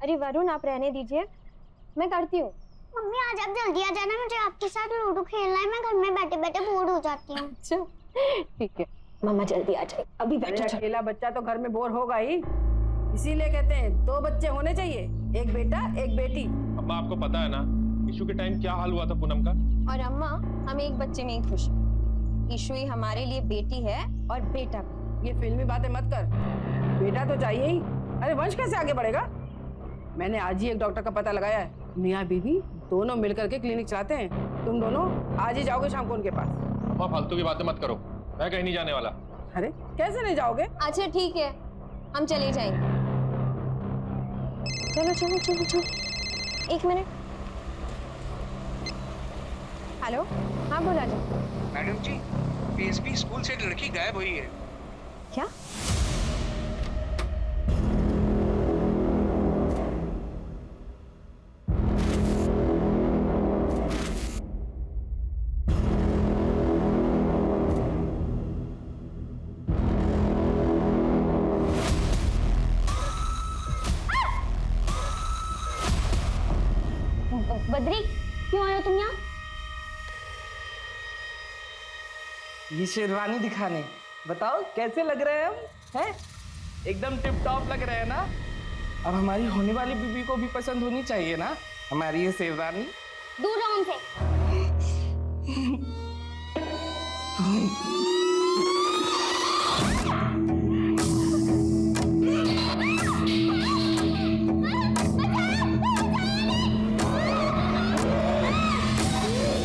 अरे वरुण, आप रहने दीजिए, मैं करती हूँ। मम्मी आज आप जल्दी आ जाना, मुझे आपके साथ लूडो खेलना है। मैं घर में बैठे बैठे बोर हो जाती हूँ। अच्छा ठीक है, मम्मा जल्दी आ जाए। अभी बैठो। अकेला बच्चा तो घर में बोर होगा ही, इसीलिए कहते हैं 2 बच्चे होने चाहिए, एक बेटा एक बेटी। अम्मा आपको पता है ना ईशू के टाइम क्या हाल हुआ था पूनम का। और अम्मा, हम एक बच्चे में ही खुश हैं। ईशु ही हमारे लिए बेटी है और बेटा भी। ये फिल्मी बातें मत कर, बेटा तो चाहिए ही। अरे वंश कैसे आगे बढ़ेगा? मैंने आज ही एक डॉक्टर का पता लगाया है, मियाँ बीवी दोनों मिलकर के क्लिनिक चलाते हैं। तुम दोनों आज ही जाओगे शाम को उनके पास। अम्मा फालतू की बातें मत करो, मैं कहीं नहीं जाने वाला। अरे कैसे नहीं जाओगे? अच्छा ठीक है, हम चले जाएंगे। चलो चलो चलो चलो, 1 मिनट। हेलो, हाँ बोला जी। मैडम जी, पीएसबी स्कूल से एक लड़की गायब हुई है। क्या? बद्री, क्यों आए हो तुम यहाँ? ये शेरवानी दिखाने, बताओ कैसे लग रहे हैं हम? हैं? एकदम टिप टॉप लग रहे हैं ना? अब हमारी होने वाली बीबी को भी पसंद होनी चाहिए ना हमारी ये शेरवानी। दूर रहो उनसे।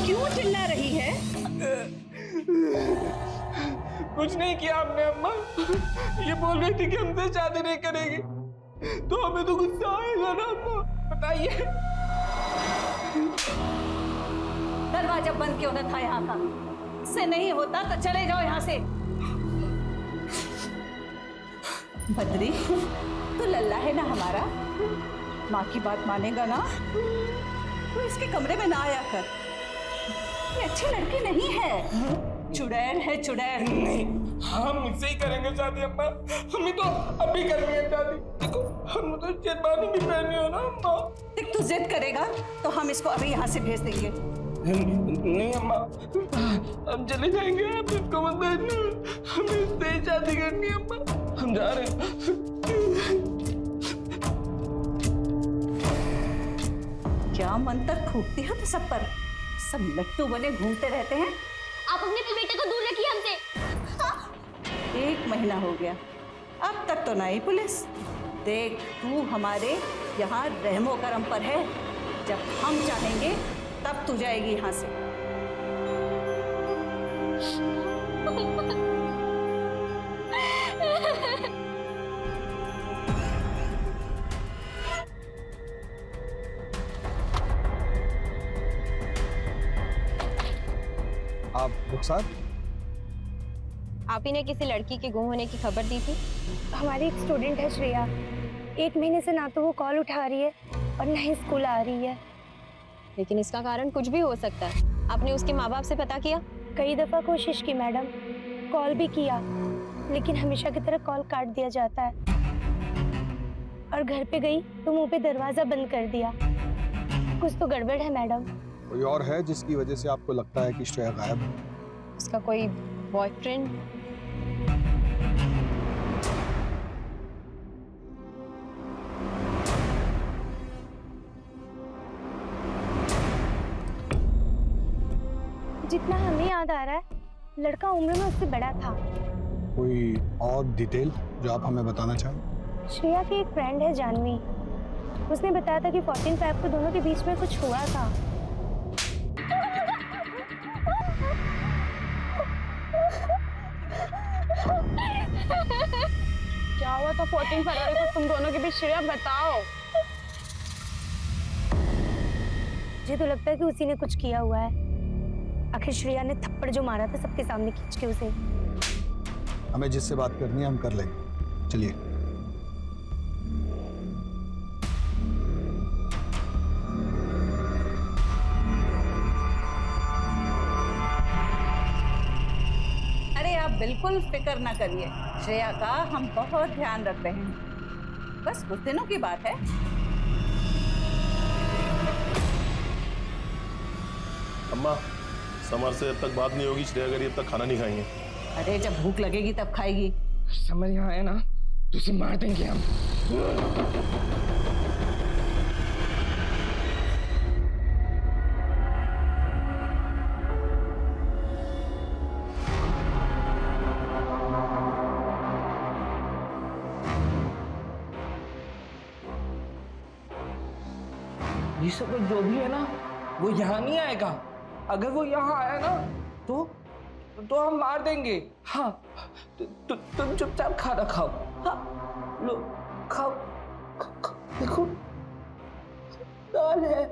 क्यों चिल्ला रही है? कुछ नहीं किया हमने अम्मा, ये बोल रही थी कि हमसे शादी नहीं करेगी, तो हमें तो गुस्सा आएगा ना अम्मा, बताइए। दरवाजा बंद क्यों न था यहाँ का? इससे नहीं होता तो चले जाओ यहाँ से। बद्री, तू लल्ला है ना हमारा, माँ की बात मानेगा ना? तू इसके कमरे में ना आया कर, ये अच्छी लड़की नहीं है, चुड़ैल है चुड़ैल। नहीं, हम मुझसे ही करेंगे शादी अम्मा, हमें तो अभी करनी है शादी। देखो हम तो शेरवानी भी पहनी हो ना अम्मा। देख, तू जिद करेगा तो हम इसको अभी यहाँ से भेज देंगे। नहीं अम्मा, हम चले जाएंगे, आप इसको मत भेजना, हमें इससे ही शादी करनी है अम्मा, हम जा रहे हैं। क्या मंत्र फूकती हो तो सब पर, सब लट्टू बने घूमते रहते हैं। आप अपने बेटे को दूर रखिए हमसे। हाँ? 1 महीना हो गया, अब तक तो नहीं पुलिस। देख, तू हमारे यहाँ रहमो करम पर है, जब हम चाहेंगे तब तू जाएगी यहाँ से। आप रुखसार? आप ही ने किसी लड़की के गुम होने की खबर दी थी? हमारी एक स्टूडेंट है श्रेया, 1 महीने से ना तो वो कॉल उठा रही है और ना ही स्कूल आ रही है। लेकिन इसका कारण कुछ भी हो सकता है। आपने उसके माँ बाप से पता किया? कई दफा कोशिश की मैडम, कॉल भी किया, लेकिन हमेशा की तरह कॉल काट दिया जाता है। और घर पे गई तो मुंह पे दरवाजा बंद कर दिया। कुछ तो गड़बड़ है मैडम। कोई और है जिसकी वजह से आपको लगता है कि श्रेया गायब है? उसका कोई बॉयफ्रेंड? जितना हमें याद आ रहा है, लड़का उम्र में उससे बड़ा था। कोई और डिटेल जो आप हमें बताना चाहें? श्रेया की एक फ्रेंड है जानवी, उसने बताया था कि 14/5 को दोनों के बीच में कुछ हुआ था। क्या हुआ था 14 फरवरी को तुम दोनों के बीच? श्रेया बताओ। मुझे तो लगता है कि उसी ने कुछ किया हुआ है। आखिर श्रेया ने थप्पड़ जो मारा था सबके सामने खींच के उसे। हमें जिससे बात करनी है हम कर लेंगे, चलिए। अरे आप बिल्कुल फिक्र ना करिए, श्रेया का हम बहुत ध्यान रख रहे हैं। बस कुछ दिनों की बात है। अम्मा, समर से जब तक बात नहीं होगी, श्रेया करी तब तक खाना नहीं खाएंगे। अरे जब भूख लगेगी तब खाएगी। समर यहाँ आया ना तो उसे मार देंगे हम। ये सब जो भी है ना वो यहाँ नहीं आएगा। अगर वो यहाँ आया ना तो हम मार देंगे। हाँ, तुम चुपचाप खाना खाओ। हाँ, लो खाओ। देखो दाल है,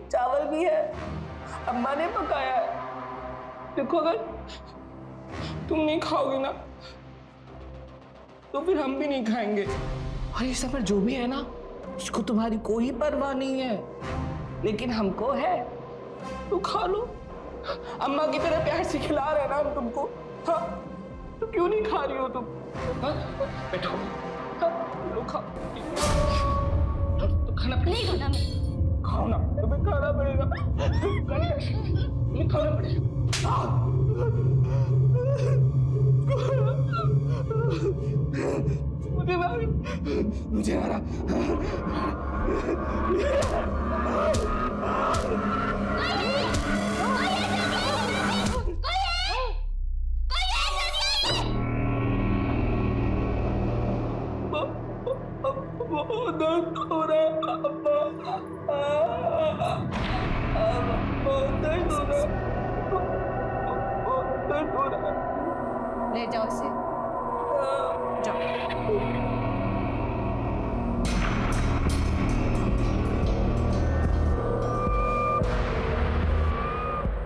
चावल भी है, अम्मा ने पकाया है। देखो अगर तुम नहीं खाओगे ना तो फिर हम भी नहीं खाएंगे। और ये सब जो भी है ना इसको तुम्हारी कोई परवाह नहीं है, लेकिन हमको है। तो खा लो, अम्मा की तरह प्यार से खिला रहे ना हम तुमको। हाँ, तो क्यों नहीं खा रही हो तुम? हाँ, बैठो। हाँ, लो खाओ। तो खाना नहीं खाना मैं। खाओ ना, तुम्हें खाना पड़ेगा। तुम्हें खाना पड़ेगा। मुझे मारा। बहुत दर्द हो रहा है, बहुत दर्द हो रहा है, बहुत दर्द हो रहा है। ले जाओ इसे, जाओ।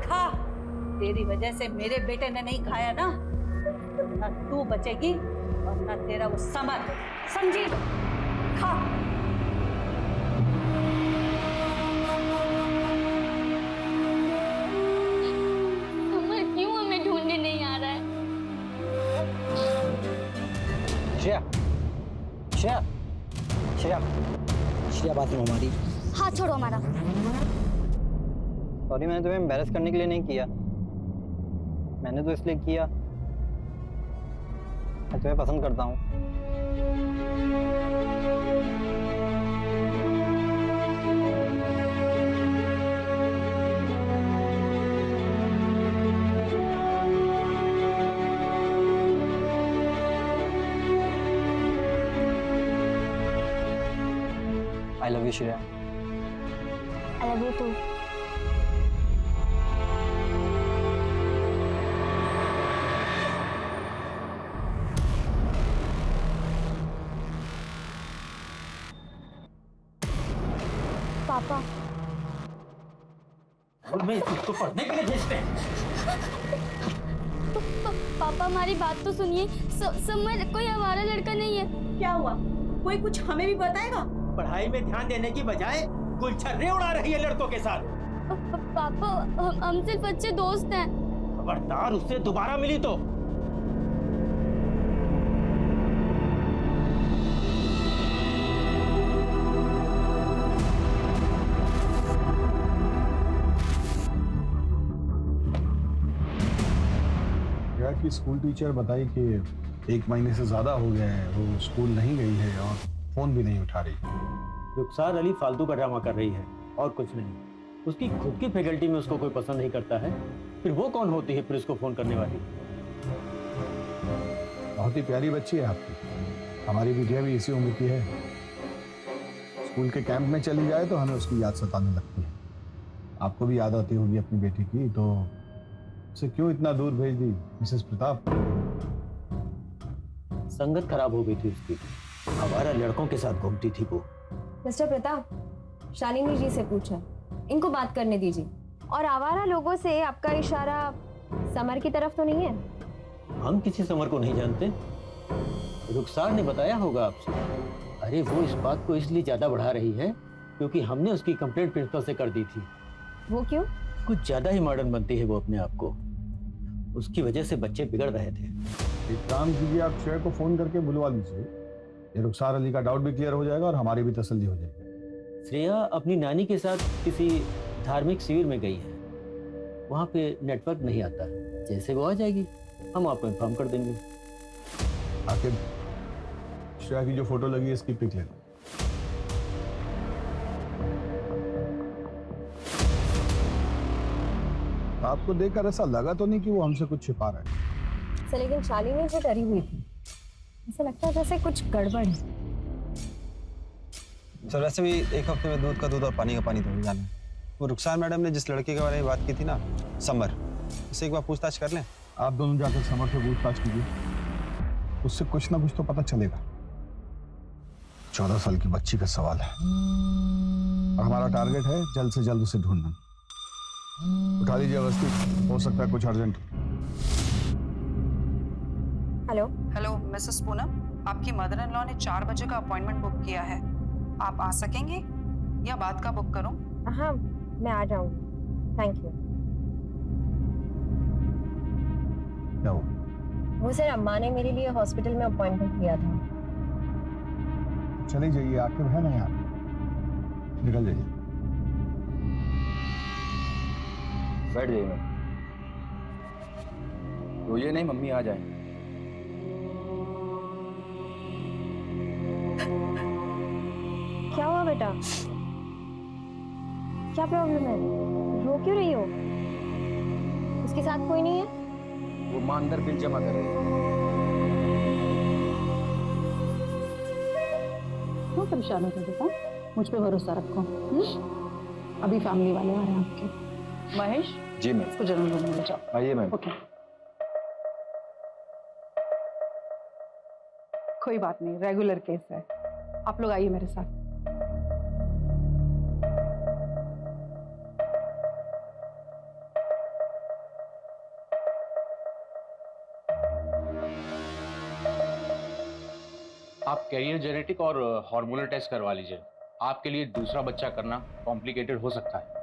खा, तेरी वजह से मेरे बेटे ने नहीं खाया ना, ना तू बचेगी और ना तेरा वो समर, समझी? खा। समर क्यों हमें ढूंढने नहीं आ रहा है? श्रेया, श्रेया, श्रेया, श्रेया बात सुनो हमारी। हाथ छोड़ो हमारा। सॉरी, मैंने तुम्हें एम्बैरस करने के लिए नहीं किया, मैंने तो इसलिए किया मैं तुम्हें पसंद करता हूँ। I love you, Shreya. I love you too. पापा, मैं इसको पढ़ने के लिए भेजते हैं। पापा हमारी बात तो सुनिए। समर कोई आवारा लड़का नहीं है। क्या हुआ? कोई कुछ हमें भी बताएगा? पढ़ाई में ध्यान देने की बजाय गुलछर्रे उड़ा रही है लड़कों के साथ। पापा हम सिर्फ अच्छे दोस्त हैं। खबरदार उससे दोबारा मिली तो। की स्कूल टीचर बताई कि 1 महीने से ज्यादा हो गया है वो स्कूल नहीं गई है और फोन भी नहीं उठा रही। रुखसार अली फालतू का ड्रामा कर रही है और कुछ नहीं। उसकी खुद की फैकल्टी में उसको कोई पसंद नहीं करता है, फिर वो कौन होती है फिर उसको फोन करने वाली? बहुत ही प्यारी बच्ची है आपकी। हमारी बिटिया भी इसी उम्र की है। स्कूल के कैंप में चली जाए तो हमें उसकी याद सताने लगती है। आपको भी याद आती होगी अपनी बेटी की, तो उसे क्यों इतना दूर भेज दी मिसेस प्रताप? संगत खराब हो गई थी उसकी, हमारा लड़कों के साथ घूमती थी वो। मिस्टर प्रताप, शालिनी जी से पूछा, इनको बात करने दीजिए। और आवारा लोगों से आपका इशारा समर की तरफ तो नहीं है? हम किसी समर को नहीं जानते, रुखसार ने बताया होगा आपसे। अरे वो इस बात को इसलिए ज्यादा बढ़ा रही है क्योंकि हमने उसकी कंप्लेंट प्रिंसिपल से कर दी थी। वो क्यों? कुछ ज्यादा ही मॉडर्न बनती है वो अपने आप को, उसकी वजह से बच्चे बिगड़ रहे थे। एक काम कीजिए, आप श्रेया को फोन करके बुलवा लीजिए। ये रुखसार अली का डाउट भी क्लियर हो जाएगा और हमारी भी तसल्ली हो जाएगी। श्रेया अपनी नानी के साथ किसी धार्मिक शिविर में गई है, वहाँ पे नेटवर्क नहीं आता। जैसे वो आ जाएगी हम आपको इन्फॉर्म कर देंगे। आखिर श्रेया की जो फोटो लगी है इसकी पिक ले लो। आपको देखकर ऐसा लगा तो नहीं कि वो हमसे कुछ छिपा रहा है? सर लेकिन शालिनी जो डरी हुई थी, ऐसा लगता है जैसे कुछ गड़बड़ है। सर वैसे भी एक हफ्ते में दूध का दूध और पानी का पानी तो हो जाना है। वो रुखसार मैडम ने जिस लड़के के बारे में बात की थी ना, समर, उससे एक बार पूछताछ कर लें। आप दोनों जाकर समर से पूछताछ कीजिए, उससे कुछ ना कुछ तो पता चलेगा। 14 साल की बच्ची का सवाल है और हमारा टारगेट है जल्द से जल्द उसे ढूंढना। उठा लीजिए अवस्थी, हो सकता है कुछ urgent. Hello hello Mrs Poonam, आपकी मदर इन लॉ ने 4 बजे का अपॉइंटमेंट बुक किया है। आप आ सकेंगे या बाद का बुक करूं? हाँ मैं आ जाऊंगी, थैंक यू। क्या हुआ? वो सर अम्मा ने मेरे लिए हॉस्पिटल में अपॉइंटमेंट लिया था। चले जाइए, आखिर है ना यहाँ, निकल जाइए। बैठ जाइए मैम, रोइए नहीं, मम्मी आ जाए। क्या हुआ बेटा? क्या प्रॉब्लम है? रो क्यों रही हो? उसके साथ कोई नहीं है? वो मां अंदर बिल जमा कर रही है। क्यों परेशान होते बेटा? मुझ पे भरोसा रखो। अभी फैमिली वाले आ रहे हैं आपके। महेश जी मैम, इसको जनरल रूम में ले जाओ। आइए मैम। ओके, कोई बात नहीं, रेगुलर केस है। आप लोग आइए मेरे साथ। आप कैरियर जेनेटिक और हार्मोनल टेस्ट करवा लीजिए। आपके लिए दूसरा बच्चा करना कॉम्प्लिकेटेड हो सकता है।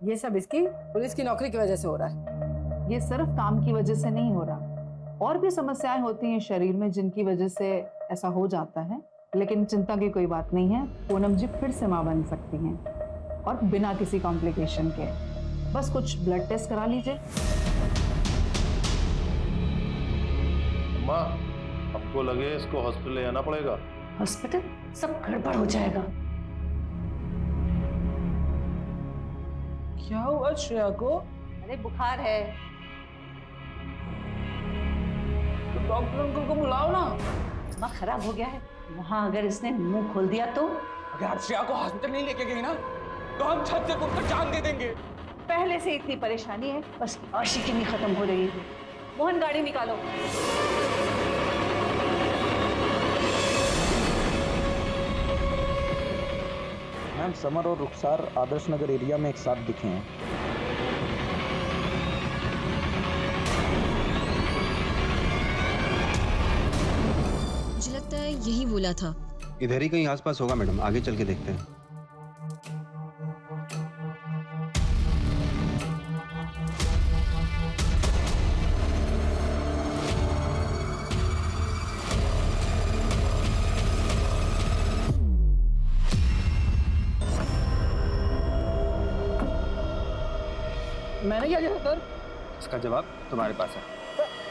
ये सब इसकी पुलिस की नौकरी की वजह से हो रहा है। ये सिर्फ काम की वजह से नहीं हो रहा, और भी समस्याएं होती हैं शरीर में जिनकी वजह से ऐसा हो जाता है। लेकिन चिंता की कोई बात नहीं है, पूनम जी फिर से मां बन सकती हैं और बिना किसी कॉम्प्लिकेशन के। बस कुछ ब्लड टेस्ट करा लीजिए। माँ, आपको लगे इसको हॉस्पिटल ले जाना पड़ेगा? हॉस्पिटल? सब गड़बड़ हो जाएगा। क्या हुआ श्रेया को? अरे बुखार है। तो डॉक्टर अंकल को बुलाओ ना। दिमाग खराब हो गया है, वहां अगर इसने मुंह खोल दिया तो? अगर श्रेया को हॉस्पिटल नहीं लेके गई ना तो हम छत से कूदकर जान दे देंगे। पहले से इतनी परेशानी है, बस आशिकी नहीं खत्म हो रही है। मोहन गाड़ी निकालो। मैम, समर और रुखसार आदर्श नगर एरिया में एक साथ दिखे हैं। मुझे लगता है यही बोला था। इधर ही कहीं आसपास होगा मैडम, आगे चल के देखते हैं। मैंने क्या किया सर? इसका जवाब तुम्हारे पास है।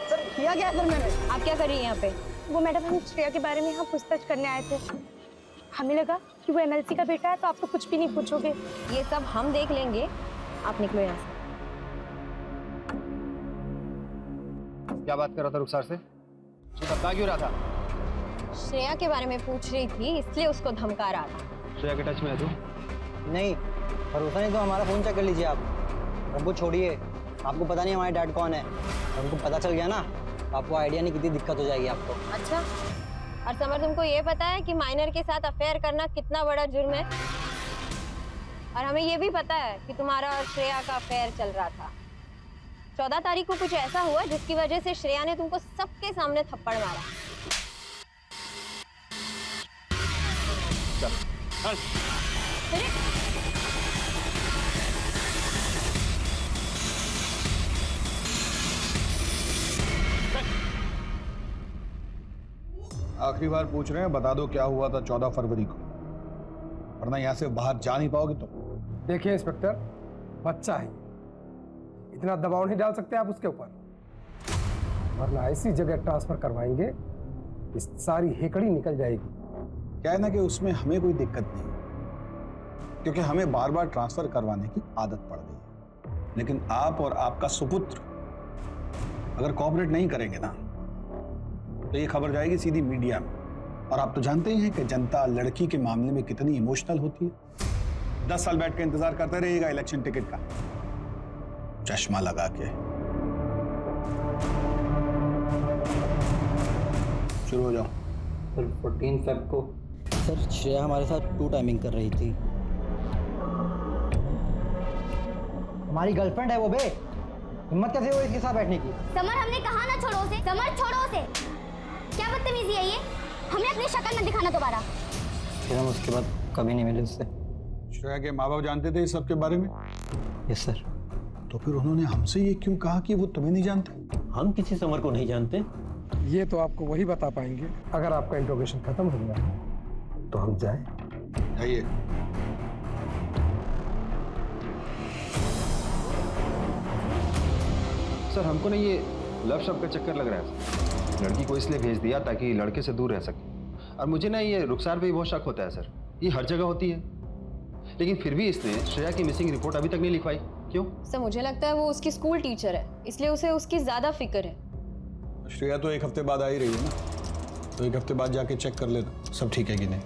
सर किया क्या सर मैंने? आप क्या कर रही हैं यहाँ पे? वो मैडम, हम श्रेया के बारे में यहाँ पूछताछ करने आए थे। हमें लगा कि वो एमएलसी का बेटा है तो आप तो कुछ भी नहीं पूछोगे। ये सब हम देख लेंगे, आप निकलो यहाँ से। क्या बात कर रहा था रुखसार से? तू धमका क्यों रहा था? श्रेया के बारे में पूछ रही थी, इसलिए उसको धमका रहा था। श्रेया के टच में है तू? नहीं, भरोसा नहीं तो हमारा फ़ोन चेक कर लीजिए आप। हमको छोड़िए, आपको पता नहीं हमारे डैड कौन है। हमको पता चल गया ना, आपको आइडिया नहीं कितनी दिक्कत हो जाएगी आपको। अच्छा, और समर तुमको ये पता है कि माइनर के साथ अफेयर करना कितना बड़ा जुर्म है? और हमें ये भी पता है कि तुम्हारा और श्रेया का अफेयर चल रहा था। 14 तारीख को कुछ ऐसा हुआ जिसकी वजह से श्रेया ने तुमको सबके सामने थप्पड़ मारा। चल, चल। आखिरी बार पूछ रहे हैं, बता दो क्या हुआ था 14 फरवरी को, वरना यहाँ से बाहर जा नहीं पाओगे तो। देखिए इंस्पेक्टर, बच्चा है, इतना दबाव नहीं डाल सकते आप उसके ऊपर, वरना ऐसी जगह ट्रांसफर करवाएंगे इस सारी हेकड़ी निकल जाएगी। क्या है ना कि उसमें हमें कोई दिक्कत नहीं, क्योंकि हमें बार बार ट्रांसफर करवाने की आदत पड़ गई है। लेकिन आप और आपका सुपुत्र अगर कोऑपरेट नहीं करेंगे ना, तो ये खबर जाएगी सीधी मीडिया में। और आप तो जानते ही हैं कि जनता लड़की के मामले में कितनी इमोशनल होती है। 10 साल बैठ के इंतजार करते रहिएगा इलेक्शन टिकट का, चश्मा लगा के। शुरू हो जाओ। सर 14 फेब को सर श्रेया हमारे साथ 2 टाइमिंग कर रही थी। हमारी गर्लफ्रेंड है वो बे, हिम्मत कैसे हुई इसके साथ बैठने की? समर हमने कहा ना छोड़ो उसे, समर छोड़ो उसे। क्या बदतमीजी है ये? हमें अपनी शक्ल मत दिखाना दोबारा। फिर हम उसके बाद कभी नहीं मिले उससे। श्रेया के माँ बाप जानते थे इस सब के बारे में? Yes sir. तो फिर उन्होंने हमसे ये क्यों कहा कि वो तुम्हें नहीं जानते? हम किसी समर को नहीं जानते। ये तो आपको वही बता पाएंगे अगर आपका इंट्रोगेशन खत्म हो गया तो हम जाएं। जाइए। सर हमको ना ये लव शब्द का चक्कर लग रहा है। लड़की को इसलिए भेज दिया ताकि लड़के से दूर रह सके। और मुझे ना ये रुखसार पे भी बहुत शक होता है सर, ये हर जगह होती है। लेकिन फिर भी इसने श्रेया की मिसिंग रिपोर्ट अभी तक नहीं लिखवाई, क्यों? सर मुझे लगता है वो उसकी स्कूल टीचर है, इसलिए उसे उसकी ज्यादा फिक्र है। श्रेया तो 1 हफ्ते बाद आ ही रही है ना, तो 1 हफ्ते बाद जाके चेक कर लेना सब ठीक है कि नहीं।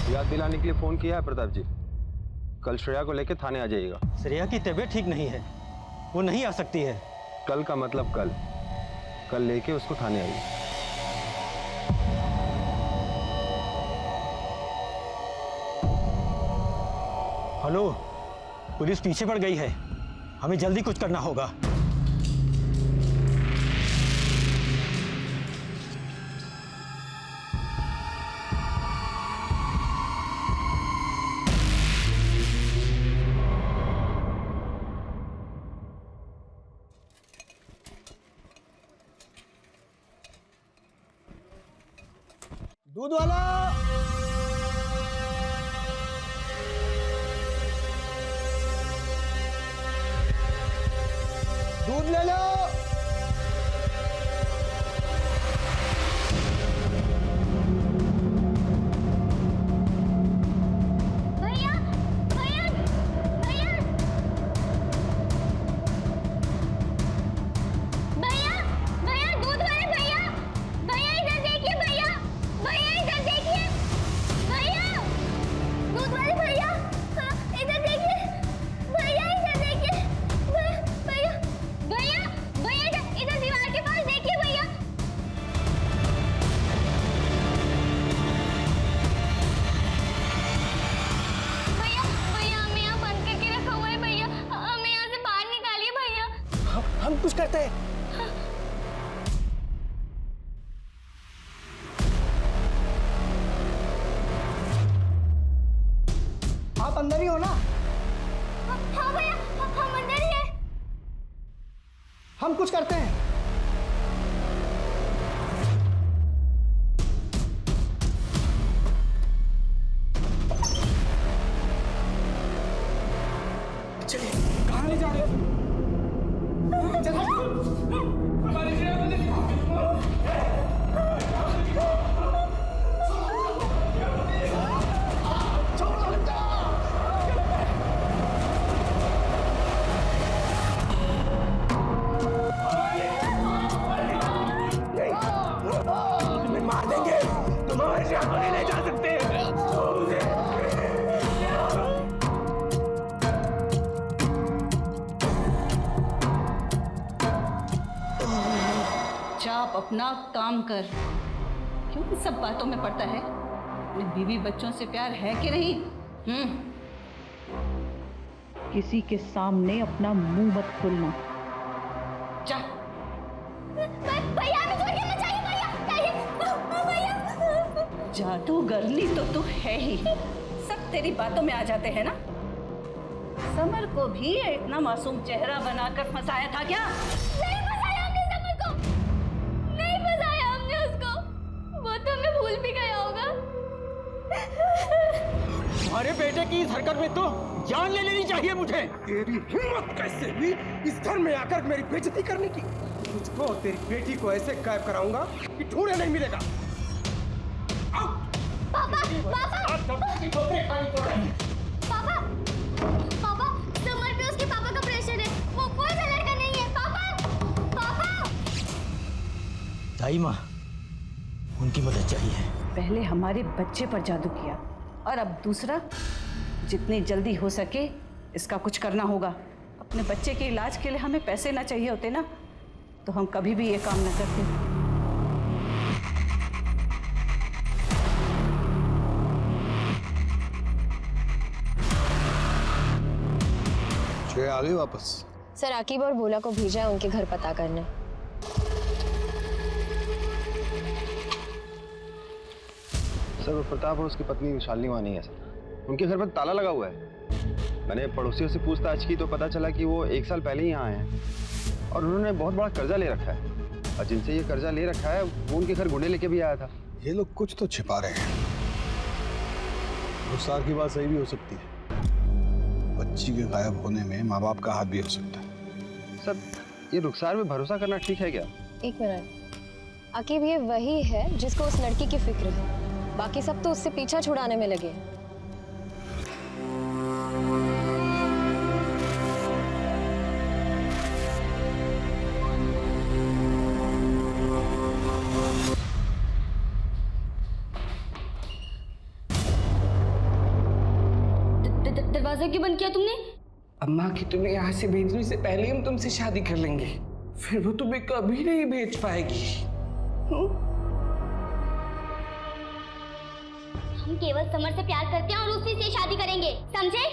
याद दिलाने के लिए फोन किया है प्रताप जी, कल श्रेया को लेकर थाने आ जाइएगा। श्रेया की तबीयत ठीक नहीं है, वो नहीं आ सकती है। कल का मतलब कल लेके उसको थाने आइए। हेलो, पुलिस पीछे पड़ गई है, हमें जल्दी कुछ करना होगा। दूध वाला, दूध ले लो। भैया भैया भैया भैया भैया दूध वाले भैया, भैया इधर देखिए भैया, भैया इधर देखिए भैया, दूध वाले भैया, हाँ, इधर देखिए भैया, इधर देखिए भैया भैया कुछ करते हैं। चलिए, कहाँ ले जा रहे हो? तुम्हें मार देंगे, तुम हमारे श्रेया को नहीं ले जा सकते। आप अपना काम कर। क्यों इन सब बातों में पड़ता है? अपने बीवी बच्चों से प्यार है कि नहीं? किसी के सामने अपना मुंह मत खोलना। जा। भैया हमें छोड़ के मत जाइए, भैया जादूगरनी तो तू है ही, सब तेरी बातों में आ जाते हैं ना। समर को भी इतना मासूम चेहरा बनाकर फंसाया था क्या? नहीं फंसाया हमने समर को, नहीं फंसाया हमने उसको, वो तो हमें भूल भी गया होगा। तुम्हारे बेटे की इस हरकत में तो जान ले लेनी चाहिए मुझे। तेरी हिम्मत कैसे हुई इस घर में आकर मेरी बेइज्जती करने की? तुझको तेरी बेटी को ऐसे गायब कराऊंगा कि ढूंढे नहीं मिलेगा। पापा, समर पे उसके पापा का प्रेशर है, वो कोई सा लड़का नहीं है। पापा। दाई माँ, उनकी मदद चाहिए। पहले हमारे बच्चे पर जादू किया और अब दूसरा। जितनी जल्दी हो सके इसका कुछ करना होगा। अपने बच्चे के इलाज के लिए हमें पैसे ना चाहिए होते ना, तो हम कभी भी ये काम न करते। आ गई वापस? सर, आकिब और भोला को भेजा है उनके घर पता करने। सर, वो प्रताप और उसकी पत्नी शालिनी वहाँ नहीं है सर। उनके घर पर ताला लगा हुआ है। मैंने पड़ोसियों से पूछताछ की तो पता चला कि वो 1 साल पहले ही यहाँ आए हैं और उन्होंने बहुत बड़ा कर्जा ले रखा है, और जिनसे ये कर्जा ले रखा है वो उनके घर गुंडे लेके भी आया था। ये लोग कुछ तो छिपा रहे हैं। रुखसार की बात सही भी हो सकती है। बच्ची के गायब होने में माँ बाप का हाथ भी हो सकता है। सर, ये रुखसार में भरोसा करना ठीक है क्या? एक मिनट, आकिब ये वही है जिसको उस लड़की की फिक्र है, बाकी सब तो उससे पीछा छुड़ाने में लगे। दरवाजा क्यों बंद किया तुमने? अम्मा की तुम्हें यहाँ से भेजने से पहले हम तुमसे शादी कर लेंगे, फिर वो तुम्हें कभी नहीं भेज पाएगी। हम केवल समर से प्यार करते हैं और उसी से शादी करेंगे, समझे?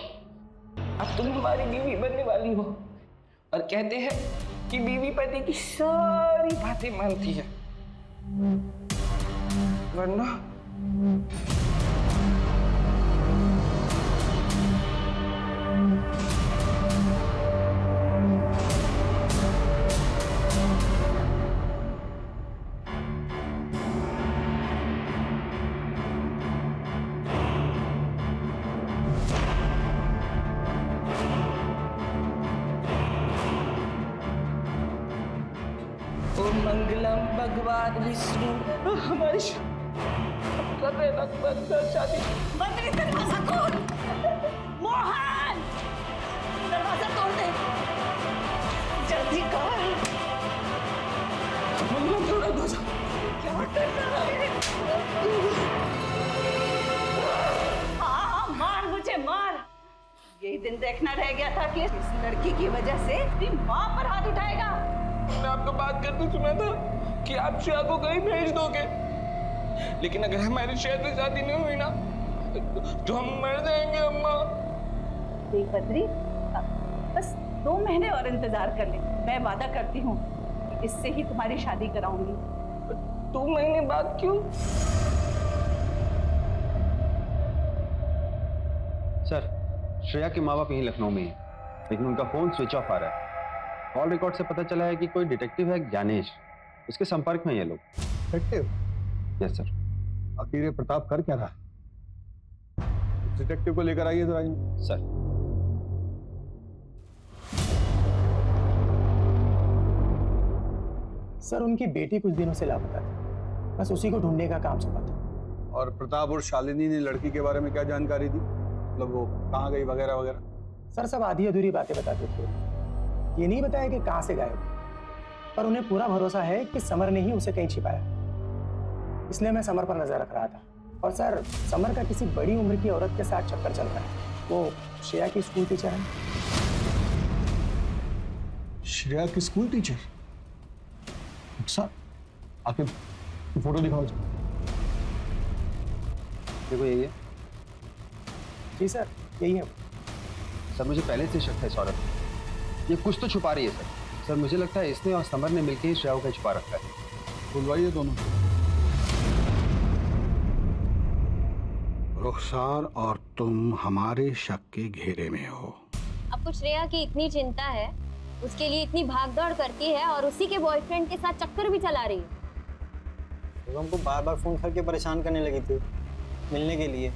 अब तुम हमारी बीवी बनने वाली हो और कहते हैं कि बीवी पति की सारी बातें मानती है, वरना मंगलम भगवान विष्णु हमारी शादी। बंद दरवाजा खोल। मोहन, दरवाजा तोड़ दे जल्दी कर। थोड़ा दरवाजा क्या करना है? हाँ, मार मुझे मार। यही दिन देखना रह गया था कि इस लड़की की वजह से तेरी माँ पर हाथ उठाएगा। मैंने आपको बात करते सुना था कि आप श्रेया को कहीं भेज दोगे, लेकिन अगर हमारी श्रेया से शादी नहीं हुई ना तो हम मर जाएंगे अम्मा। देख बद्री, बस 2 महीने और इंतजार कर ले। मैं वादा करती हूँ कि इससे ही तुम्हारी शादी कराऊंगी। 2 महीने बाद क्यों? सर, श्रेया के माँ बाप यहीं लखनऊ में हैं, लेकिन उनका फोन स्विच ऑफ आ रहा है। कॉल रिकॉर्ड से पता चला है कि कोई डिटेक्टिव है ज्ञानेश, उसके संपर्क में ये लोग। डिटेक्टिव? Yes sir. आखिर ये प्रताप कर क्या रहा है? डिटेक्टिव को लेकर आइए जरा। सर। सर उनकी बेटी कुछ दिनों से लापता थी, बस उसी को ढूंढने का काम चला था। और प्रताप और शालिनी ने लड़की के बारे में क्या जानकारी दी? मतलब वो कहाँ गई वगैरह वगैरह? सर सब आधी अधूरी बातें बताते थे, ये नहीं बताया कि कहाँ से गायब, पर उन्हें पूरा भरोसा है कि समर ने ही उसे कहीं छिपाया। इसलिए मैं समर पर नजर रख रहा था। और सर समर का किसी बड़ी उम्र की औरत के साथ चक्कर चल रहा है। वो श्रेया की स्कूल टीचर है। श्रेया की स्कूल टीचर? अच्छा, आके फोटो दिखाओ। देखो यही है। जी सर यही है। सर मुझे पहले से शक है इस औरत में। ये कुछ तो छुपा रही है सर। सर मुझे लगता है इसने और समर ने मिलकर ही श्रेया को छुपा रखा है। बुलवाइए दोनों। रुखसार और तुम हमारे शक के घेरे में हो। आपको श्रेया की इतनी चिंता है, उसके लिए इतनी भागदौड़ करती है और उसी के बॉयफ्रेंड के साथ चक्कर भी चला रही है। तो हमको बार बार फोन करके परेशान करने लगी थी मिलने के लिए,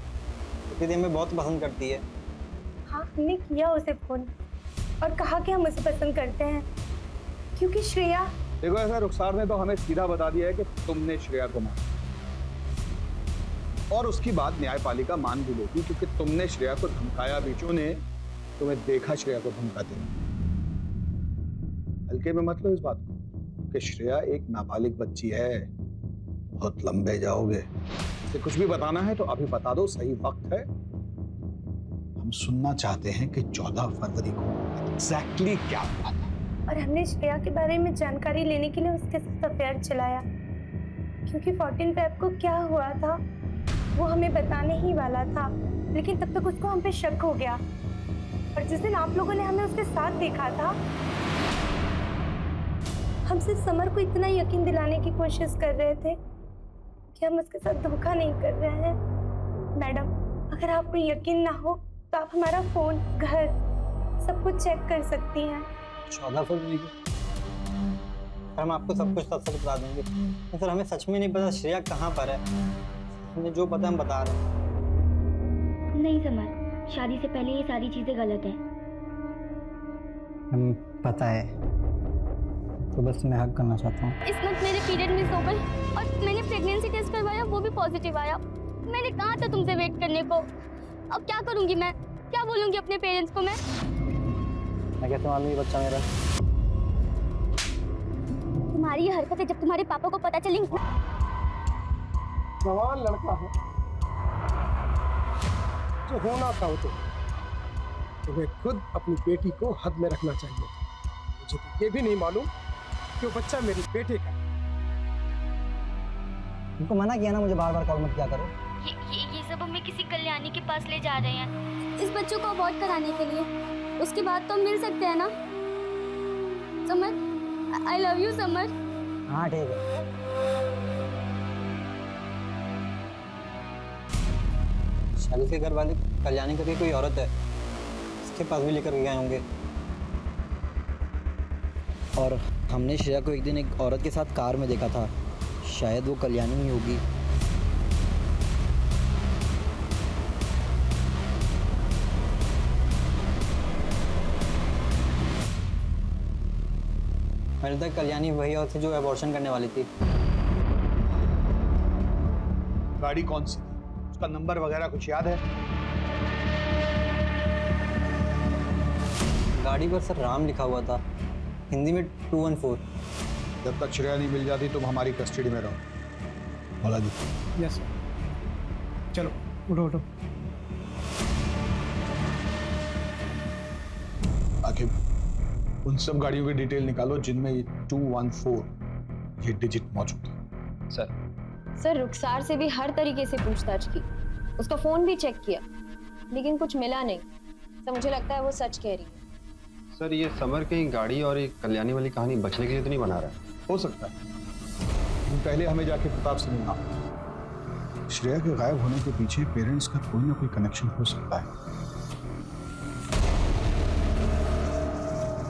क्योंकि हमें बहुत पसंद करती है। हाँ हमने किया उसे फोन और कहा कि हम उसे पसंद करते हैं, क्योंकि श्रेया। देखो ऐसा रुखसार ने तो हमें सीधा बता दिया है कि तुमने श्रेया को मारा, और उसकी बात न्यायपालिका मान भी लेगी क्योंकि तुमने श्रेया को धमकाया भी। जो ने तुम्हें देखा श्रेया को धमकाते हुए। हल्के में मत लो इस बात को कि श्रेया एक नाबालिग बच्ची है। बहुत लंबे जाओगे। इसे कुछ भी बताना है तो अभी बता दो, सही वक्त है। हम सुनना चाहते हैं कि 14 फरवरी को एग्जैक्टली क्या हुआ था। और हमने श्रेया के बारे में जानकारी लेने के लिए उसके साथ अफेयर चलाया, क्योंकि 14 फेब को क्या हुआ था वो हमें बताने ही वाला था, लेकिन तब तक उसको हम पे शक हो गया। और जिस दिन आप लोगों ने हमें उसके साथ देखा था, हम सिर्फ समर को इतना यकीन दिलाने की कोशिश कर रहे थे कि हम उसके साथ धोखा नहीं कर रहे हैं। मैडम अगर आपको यकीन ना हो तो आप हमारा फोन, घर सब कुछ चेक कर सकती हैं। 14 फरवरी को हम आपको सब कुछ सच बता देंगे। सर हमें सच में नहीं पता श्रेया कहाँ पर है। हमें जो पता हम बता रहे हैं। नहीं समर, शादी से पहले ये सारी चीजें गलत है। पता है, तो बस मैं हक करना चाहता हूँ। इस मंथ मेरे पीरियड मिस हो गए और मैंने प्रेगनेंसी टेस्ट करवाया, वो भी पॉजिटिव आया। मैंने कहा था तुमसे वेट करने को। अब क्या करूंगी मैं? क्या बोलूंगी अपने पेरेंट्स को मैं कैसे मालूम ये बच्चा मेरा? तुम्हारी ये हरकतें जब तुम्हारे पापा को पता चलेंगी। जवान लड़का है जो होना था वो तो तुम्हें खुद अपनी बेटी को हद में रखना चाहिए था। मुझे तो ये भी नहीं मालूम कि वो बच्चा मेरे बेटे का। उनको मना किया ना मुझे बार बार कॉल मत किया करो। ये सब हमें किसी कल्याणी के पास ले जा रहे हैं इस बच्चों को अबॉर्ट कराने के लिए। उसके बाद तो हम मिल सकते हैं ना summer? I love you summer. हाँ ठीक है। शादी के घर वाले कल्याणी करके कोई औरत है, इसके पास भी लेकर गए होंगे। और हमने श्रेया को एक दिन एक औरत के साथ कार में देखा था, शायद वो कल्याणी ही होगी। मेरे तक कल्याणी वही औरत थी जो अबॉर्शन करने वाली थी। गाड़ी कौन सी थी? उसका नंबर वगैरह कुछ याद है? गाड़ी पर सर राम लिखा हुआ था, हिंदी में 214। जब तक श्रेया नहीं मिल जाती तुम हमारी कस्टडी में रहो। बोला जी। Yes sir. चलो उठो उठो। आखिर उन सब गाड़ियों की डिटेल निकालो जिनमें ये 214 ये डिजिट मौजूद है। सर रुखसार से भी हर तरीके से पूछताछ की, उसका फोन भी चेक किया, लेकिन कुछ मिला नहीं। सर मुझे लगता है वो सच कह रही है। सर ये समर कहीं गाड़ी और एक कल्याणी वाली कहानी बचने के लिए तो नहीं बना रहा है? हो सकता है, लेकिन पहले हमें जाके प्रताप से मिलना। श्रेया के गायब होने के पीछे पेरेंट्स का कोई ना कोई कनेक्शन हो सकता है।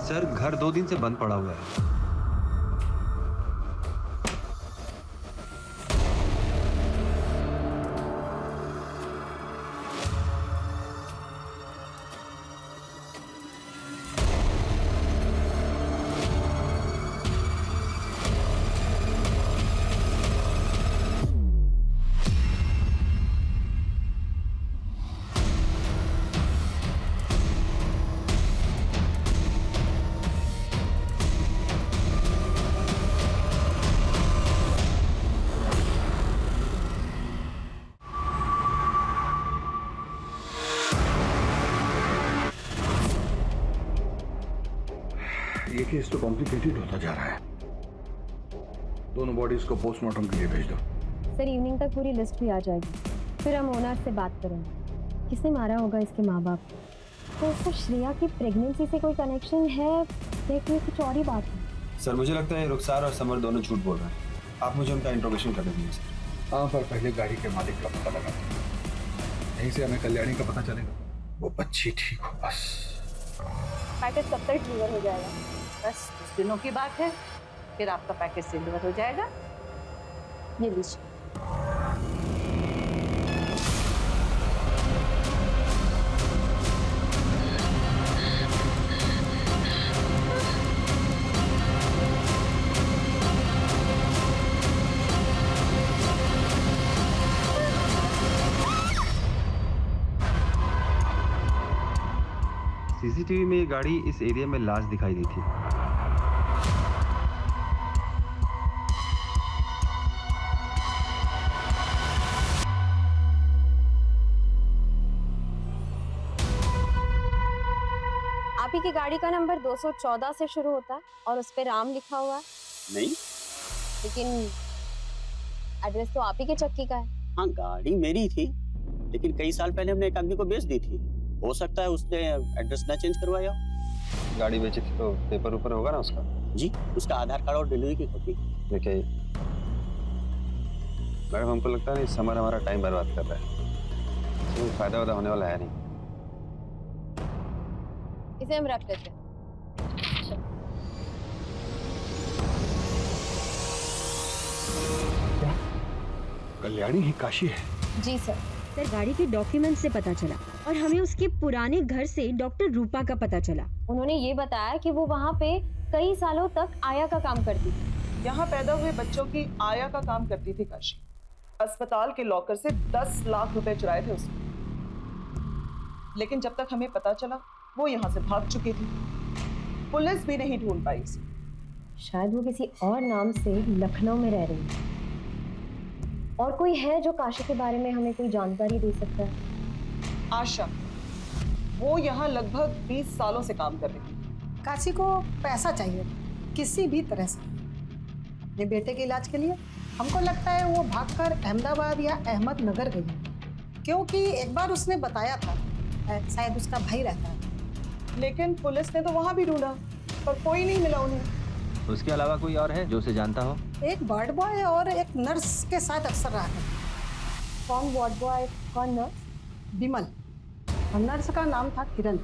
सर घर 2 दिन से बंद पड़ा हुआ है। ये केस तो कॉम्प्लिकेटेड होता जा रहा है। दोनों बॉडीज को पोस्टमार्टम के लिए भेज दो। सर इवनिंग तक पूरी लिस्ट भी आ जाएगी, फिर हम ओनर से बात करेंगे। किसने मारा होगा इसके माँ बाप को? तो उसको श्रेया की प्रेगनेंसी से कोई कनेक्शन है या फिर कुछ और ही बात है? सर मुझे लगता है रुखसार और समर दोनों झूठ बोल रहे हैं। आप मुझे उनका इंट्रोगेशन कर दीजिए सर। हाँ, पर पहले गाड़ी के मालिक का पता लगाते हैं। यहीं से हमें कल्याणी का पता चलेगा। वो बच्ची ठीक हो बस। पैकेज कब तक डिलीवर हो जाएगा? बस कुछ दिनों की बात है, फिर आपका पैकेज डिलीवर हो जाएगा। ये लीजिए। सीसीटीवी में ये गाड़ी इस एरिया में लास्ट दिखाई दी थी। आप ही की गाड़ी का नंबर 214 से शुरू होता है और उस पे राम लिखा हुआ है। नहीं, लेकिन एड्रेस तो आप ही के चक्की का है। हाँ गाड़ी मेरी थी, लेकिन कई साल पहले हमने एक आदमी को बेच दी थी। हो सकता है उसने एड्रेस ना चेंज करवाया हो। गाड़ी बेची थी तो पेपर ऊपर होगा ना उसका? जी, उसका आधार कार्ड और डिलीवरी की कॉपी। देखिए मैडम, हमको लगता है समर हमारा टाइम बर्बाद कर रहा है। कोई फायदा वादा होने वाला है नहीं। इसे हम रख लेते हैं। कल्याणी ही काशी है। जी सर। सर गाड़ी के डॉक्यूमेंट से पता चला और हमें उसके पुराने घर से डॉक्टर रूपा का पता चला। उन्होंने ये बताया कि वो वहाँ पे कई सालों तक आया का काम करती थी। यहाँ पैदा हुए बच्चों की आया का काम करती थी काशी। अस्पताल के लॉकर से 10 लाख रुपए चुराए थे उसने, लेकिन जब तक हमें पता चला वो यहाँ से भाग चुकी थी। पुलिस भी नहीं ढूंढ पाई उसे। शायद वो किसी और नाम से लखनऊ में रह रही है। और कोई है जो काशी के बारे में हमें कोई जानकारी दे सकता है? आशा, वो यहाँ लगभग 20 सालों से काम कर रही थी। काशी को पैसा चाहिए किसी भी तरह से अपने बेटे के इलाज के लिए। हमको लगता है वो भागकर अहमदाबाद या अहमदनगर गई है, क्योंकि एक बार उसने बताया था शायद उसका भाई रहता है। लेकिन पुलिस ने तो वहाँ भी ढूंढा पर कोई नहीं मिला उन्हें। उसके अलावा कोई और है जो उसे जानता हो? एक वार्ड बॉय और एक नर्स के साथ अक्सर रहा है। कौन वार्ड बॉय, कौन नर्स? विमल। और नर्स का नाम था किरण।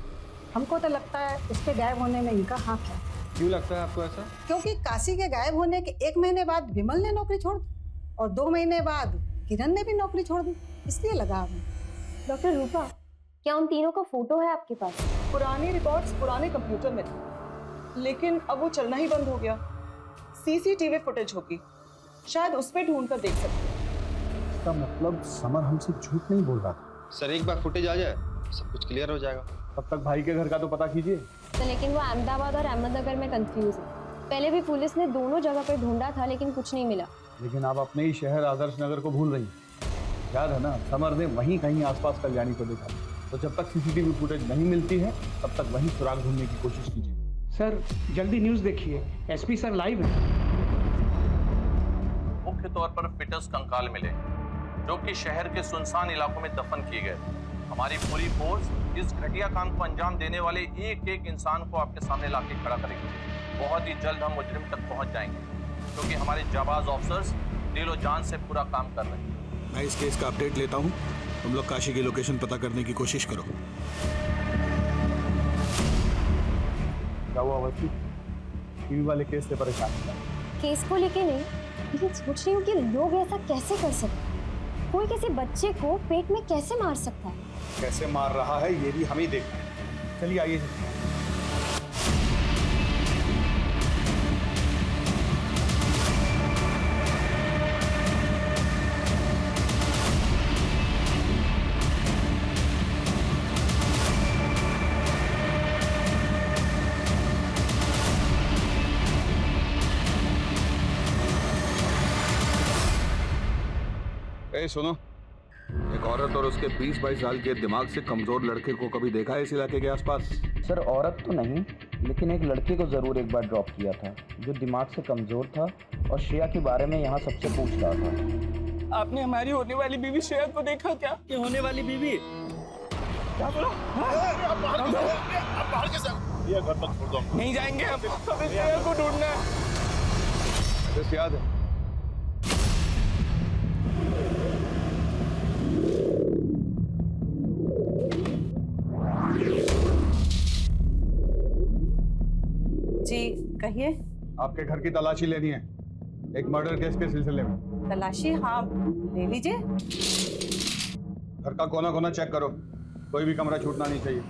हमको तो लगता है उसके गायब होने में इनका हाथ है। क्यों लगता है आपको ऐसा? क्योंकि काशी के गायब होने के 1 महीने बाद विमल ने नौकरी छोड़ दी और 2 महीने बाद किरण ने भी नौकरी छोड़ दी, इसलिए लगा हमें। डॉक्टर रूपा, क्या उन तीनों का फोटो है आपके पास? पुराने रिकॉर्ड्स पुराने कंप्यूटर में थे, लेकिन अब वो चलना ही बंद हो गया। सीसीटीवी फुटेज होगी, शायद उस पे ढूंढ कर देख सकते हैं। इसका मतलब समर हमसे झूठ नहीं बोल रहा था। सर एक बार फुटेज आ जाए सब कुछ क्लियर हो जाएगा। तब तक भाई के घर का तो पता कीजिए। तो लेकिन वो अहमदाबाद और अहमदनगर में कंफ्यूज है। पहले भी पुलिस ने दोनों जगह पर ढूंढा था लेकिन कुछ नहीं मिला। लेकिन आप अपने ही शहर आदर्श नगर को भूल रही हैं। याद है ना, समर ने वहीं कहीं आसपास कल्याणी को देखा। तो जब तक सीसीटीवी फुटेज नहीं मिलती है तब तक वहीं सुराग ढूंढने की कोशिश कीजिए। सर जल्दी न्यूज देखिए, एसपी सर लाइव है। मुख्य तौर पर फिटस कंकाल मिले जो कि शहर के सुनसान इलाकों में दफन किए गए। हमारी पूरी फोर्स इस घटिया काम को अंजाम देने वाले एक एक इंसान को आपके सामने लाके खड़ा करेंगे। बहुत ही जल्द हम मुजरिम तक पहुंच जाएंगे, क्योंकि हमारे जाबाज ऑफिसर्स दिलो जान से पूरा काम कर रहे हैं। मैं इस केस का अपडेट लेता हूँ, तुम लोग काशी की लोकेशन पता करने की कोशिश करो। क्या हुआ अवस्थी? टीवी वाले केस से परेशान था। केस को लेके नहीं, लेकिन सोच रही हूँ कि लोग ऐसा कैसे कर सकते हैं। कोई किसी बच्चे को पेट में कैसे मार सकता है? कैसे मार रहा है ये भी हम ही देखते हैं। चलिए आइए। ए सुनो, एक औरत और उसके 20-22 साल के दिमाग से कमजोर लड़के को कभी देखा है इस इलाके के आसपास? सर औरत तो नहीं, लेकिन एक लड़के को जरूर एक बार ड्रॉप किया था जो दिमाग से कमजोर था और श्रेया के बारे में यहाँ सबसे पूछ रहा था। आपने हमारी होने वाली बीवी श्रेया को देखा क्या? कि होने वाली बीवी? क्या बोला? ये घर तक छोड़ दो। नहीं जाएंगे हम, हमें श्रेया को ढूंढना है। बस याद है। जी कहिए। आपके घर की तलाशी लेनी है, एक मर्डर केस के सिलसिले में। तलाशी? हाँ ले लीजिए। घर का कोना कोना चेक करो, कोई भी कमरा छूटना नहीं चाहिए।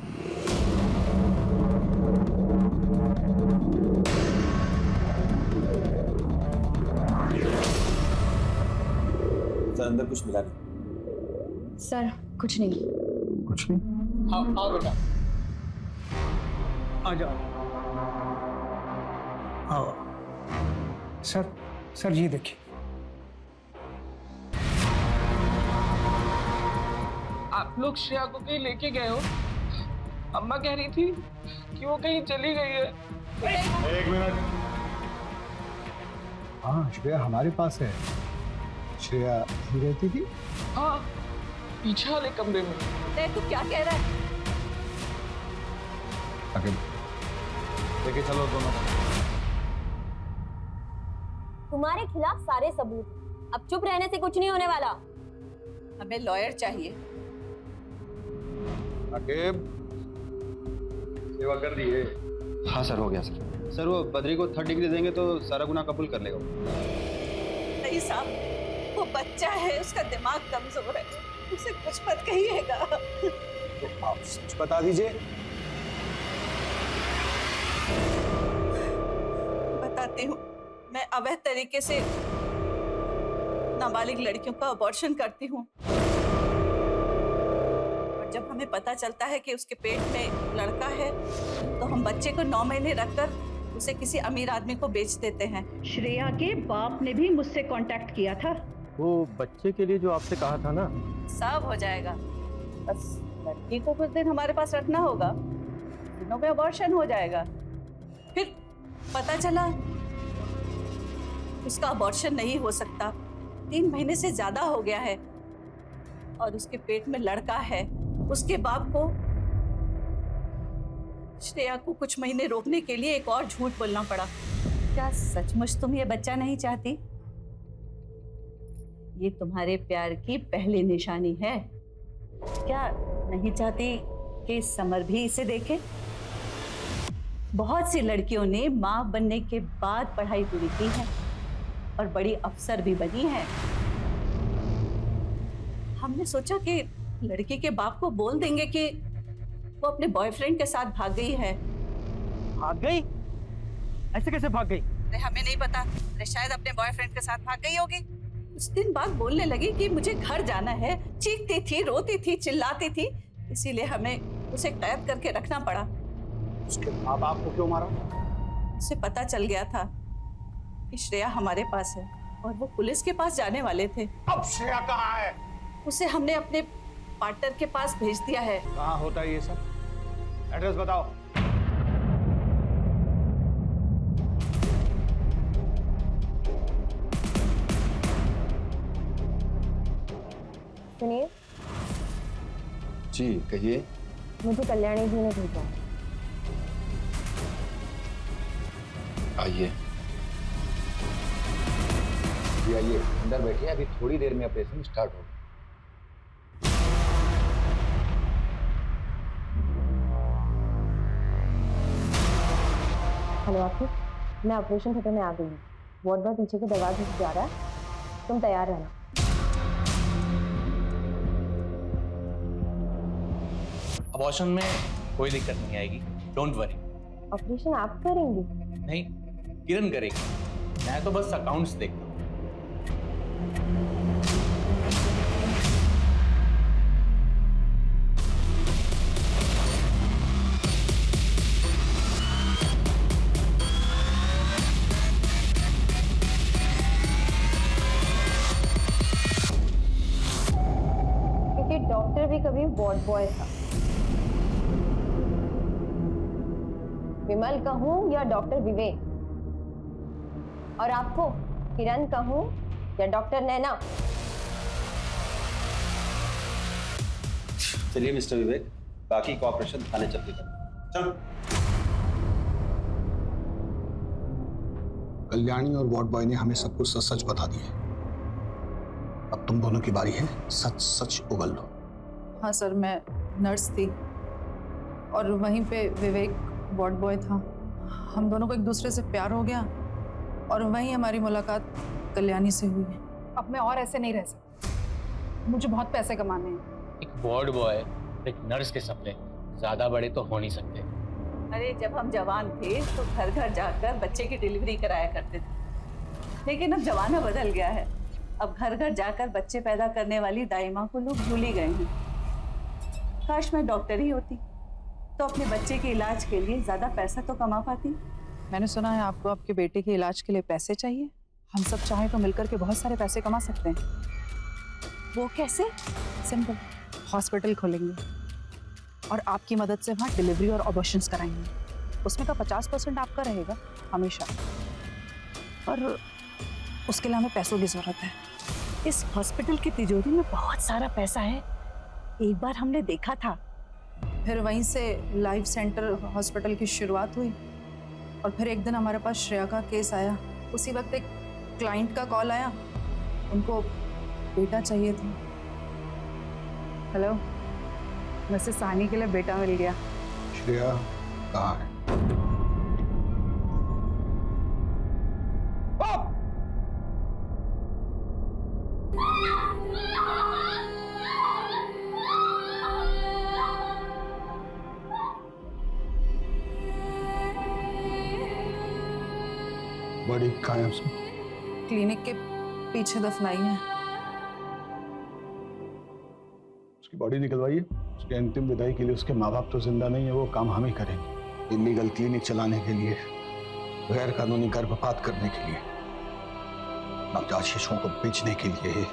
सर अंदर कुछ मिला नहीं। सर कुछ नहीं। कुछ नहीं? आओ बेटा, आ जाओ। आओ। सर ये देखिए। आप लोग श्रेया को कहीं लेके गए हो? अम्मा कह रही थी कि वो कहीं चली गई है। एक मिनट। हाँ श्रेया हमारे पास है। श्रेया ही रहती थी? हाँ, पीछे वाले कमरे में। तू क्या कह रहा है? आगे लेके चलो दोनों। तुम्हारे खिलाफ सारे सबूत, अब चुप रहने से कुछ नहीं होने वाला। हमें लॉयर चाहिए। आकिब, सेवा कर दी है? हाँ सर, हो गया सर। सर वो बद्री को 3rd डिग्री देंगे तो सारा गुनाह कबूल कर लेगा। नहीं साहब, वो बच्चा है, उसका दिमाग कमजोर है, उसे कुछ मत कहिएगा। तो आप सच बता दीजिए। बताती हूँ, मैं अवैध तरीके से नाबालिग लड़कियों का अबॉर्शन करती हूँ। और जब हमें पता चलता है कि उसके पेट में लड़का है, तो हम बच्चे को 9 महीने रखकर उसे किसी अमीर आदमी को बेच देते हैं। श्रेया के बाप ने भी मुझसे कांटेक्ट किया था। वो बच्चे के लिए जो आपसे कहा था ना, सब हो जाएगा, बस लड़की को कुछ दिन हमारे पास रखना होगा, दिनों में अबॉर्शन हो जाएगा। फिर पता चला उसका अबॉर्शन नहीं हो सकता, 3 महीने से ज्यादा हो गया है और उसके पेट में लड़का है। उसके बाप को श्रेया को कुछ महीने रोकने के लिए एक और झूठ बोलना पड़ा। क्या सचमुच तुम ये बच्चा नहीं चाहती? ये तुम्हारे प्यार की पहली निशानी है। क्या नहीं चाहती कि समर भी इसे देखे? बहुत सी लड़कियों ने माँ बनने के बाद पढ़ाई पूरी की है और बड़ी अफसर भी बनी है। हमने सोचा कि लड़की के बाप को बोल देंगे कि वो अपने बॉयफ्रेंड के साथ भाग गई है। भाग गई? ऐसे कैसे भाग गई? अरे हमें नहीं पता, अरे शायद अपने बॉयफ्रेंड के साथ भाग गई होगी। कुछ दिन बाद बोलने लगी कि मुझे घर जाना है, चीखती थी, रोती थी, चिल्लाती थी, इसीलिए हमें उसे कैद करके रखना पड़ा। उसके बाप आपको क्यों मारा? उसे पता चल गया था कि श्रेया हमारे पास है और वो पुलिस के पास जाने वाले थे। अब श्रेया कहाँ है? उसे हमने अपने पार्टनर के पास भेज दिया है। कहाँ होता है ये सब? एड्रेस बताओ। सुनिए। जी कहिए। मुझे कल्याणी जी ने भेजा। आइए। जी आइए, अंदर बैठिए, अभी थोड़ी देर में ऑपरेशन स्टार्ट होगा। हेलो आखिर, मैं ऑपरेशन थिएटर में आ गई हूँ। वार्ड बॉय पीछे के दरवाजे से जा रहा है, तुम तैयार रहना। अबॉर्शन में कोई दिक्कत नहीं आएगी, डोंट वरी। ऑपरेशन आप करेंगी? नहीं, किरण करेगी, मैं तो बस अकाउंट्स देखता हूँ। क्योंकि डॉक्टर भी कभी वार्ड बॉय था। विमल कहूँ या डॉक्टर विवेक, और आपको किरण कहूँ या डॉक्टर नैना? चलिए मिस्टर विवेक, बाकी का ऑपरेशन थाने चलते हैं। चलो। कल्याणी और वार्ड बॉय ने हमें सब कुछ सच सच बता दिया। अब तुम दोनों की बारी है, सच सच उगल लो। हाँ सर, मैं नर्स थी और वहीं पे विवेक वार्ड बॉय था। हम दोनों को एक दूसरे से प्यार हो गया और वहीं हमारी मुलाकात कल्याणी से हुई। अब मैं और ऐसे नहीं रह सकती, मुझे बहुत पैसे कमाने हैं। एक वार्ड बॉय, एक नर्स के सपने ज्यादा बड़े तो हो नहीं सकते। अरे जब हम जवान थे तो घर घर जाकर बच्चे की डिलीवरी कराया करते थे, लेकिन अब जमाना बदल गया है। अब घर घर जाकर बच्चे पैदा करने वाली दाई माँ को लोग भूल ही गए हैं। काश मैं डॉक्टर ही होती तो अपने बच्चे के इलाज के लिए ज्यादा पैसा तो कमा पाती। मैंने सुना है आपको आपके बेटे के इलाज के लिए पैसे चाहिए। हम सब चाहें तो मिलकर के बहुत सारे पैसे कमा सकते हैं। वो कैसे? सिंपल, हॉस्पिटल खोलेंगे और आपकी मदद से वहाँ डिलीवरी और ऑपरेशंस कराएंगे। उसमें का 50% आपका रहेगा हमेशा, और उसके लिए हमें पैसों की जरूरत है। इस हॉस्पिटल की तिजोरी में बहुत सारा पैसा है, एक बार हमने देखा था। फिर वहीं से लाइफ सेंटर हॉस्पिटल की शुरुआत हुई और फिर एक दिन हमारे पास श्रेया का केस आया। उसी वक्त एक क्लाइंट का कॉल आया, उनको बेटा चाहिए था। हेलो, वैसे सानी के लिए बेटा मिल गया। श्रेया कहाँ है? बॉडी कहाँ है उसकी? क्लिनिक के पीछे दफनाई है। उसकी बॉडी निकलवाइए। उसके अंतिम विदाई के लिए उसके माँ बाप तो जिंदा नहीं है, वो काम हम ही करेंगे। इलीगल क्लिनिक चलाने के लिए, गैर कानूनी गर्भपात करने के लिए, नवजात शिशुओं को बेचने के लिए